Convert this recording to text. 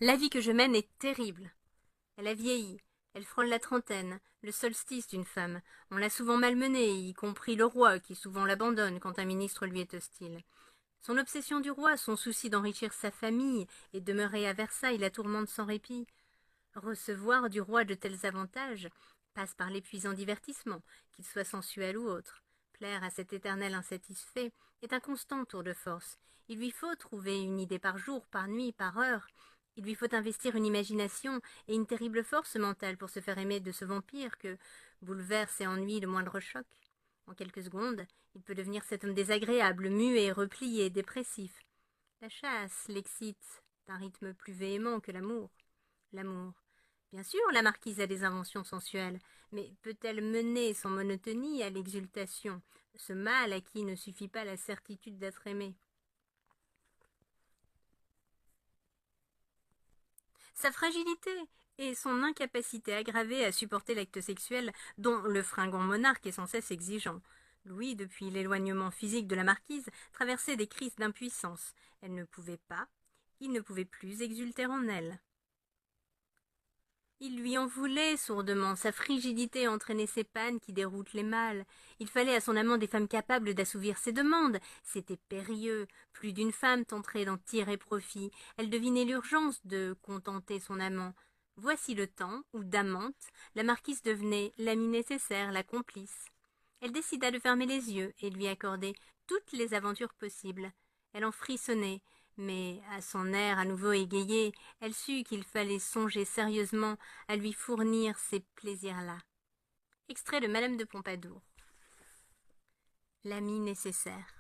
La vie que je mène est terrible. Elle a vieilli, elle frôle la trentaine, le solstice d'une femme. On l'a souvent malmenée, y compris le roi, qui souvent l'abandonne quand un ministre lui est hostile. Son obsession du roi, son souci d'enrichir sa famille et demeurer à Versailles la tourmente sans répit. Recevoir du roi de tels avantages passe par l'épuisant divertissement, qu'il soit sensuel ou autre. Plaire à cet éternel insatisfait est un constant tour de force. Il lui faut trouver une idée par jour, par nuit, par heure. Il lui faut investir une imagination et une terrible force mentale pour se faire aimer de ce vampire que bouleverse et ennuie le moindre choc. En quelques secondes, il peut devenir cet homme désagréable, muet, replié, dépressif. La chasse l'excite d'un rythme plus véhément que l'amour. L'amour. Bien sûr, la marquise a des inventions sensuelles, mais peut-elle mener sans monotonie à l'exultation, ce mal à qui ne suffit pas la certitude d'être aimé? Sa fragilité et son incapacité aggravée à supporter l'acte sexuel dont le fringant monarque est sans cesse exigeant. Louis, depuis l'éloignement physique de la marquise, traversait des crises d'impuissance. Elle ne pouvait pas, il ne pouvait plus exulter en elle. Il lui en voulait sourdement, sa frigidité entraînait ces pannes qui déroutent les mâles. Il fallait à son amant des femmes capables d'assouvir ses demandes. C'était périlleux. Plus d'une femme tenterait d'en tirer profit. Elle devinait l'urgence de contenter son amant. Voici le temps où, d'amante, la marquise devenait l'amie nécessaire, la complice. Elle décida de fermer les yeux et de lui accorder toutes les aventures possibles. Elle en frissonnait, mais à son air à nouveau égayé, elle sut qu'il fallait songer sérieusement à lui fournir ces plaisirs-là. Extrait de Madame de Pompadour. L'ami nécessaire.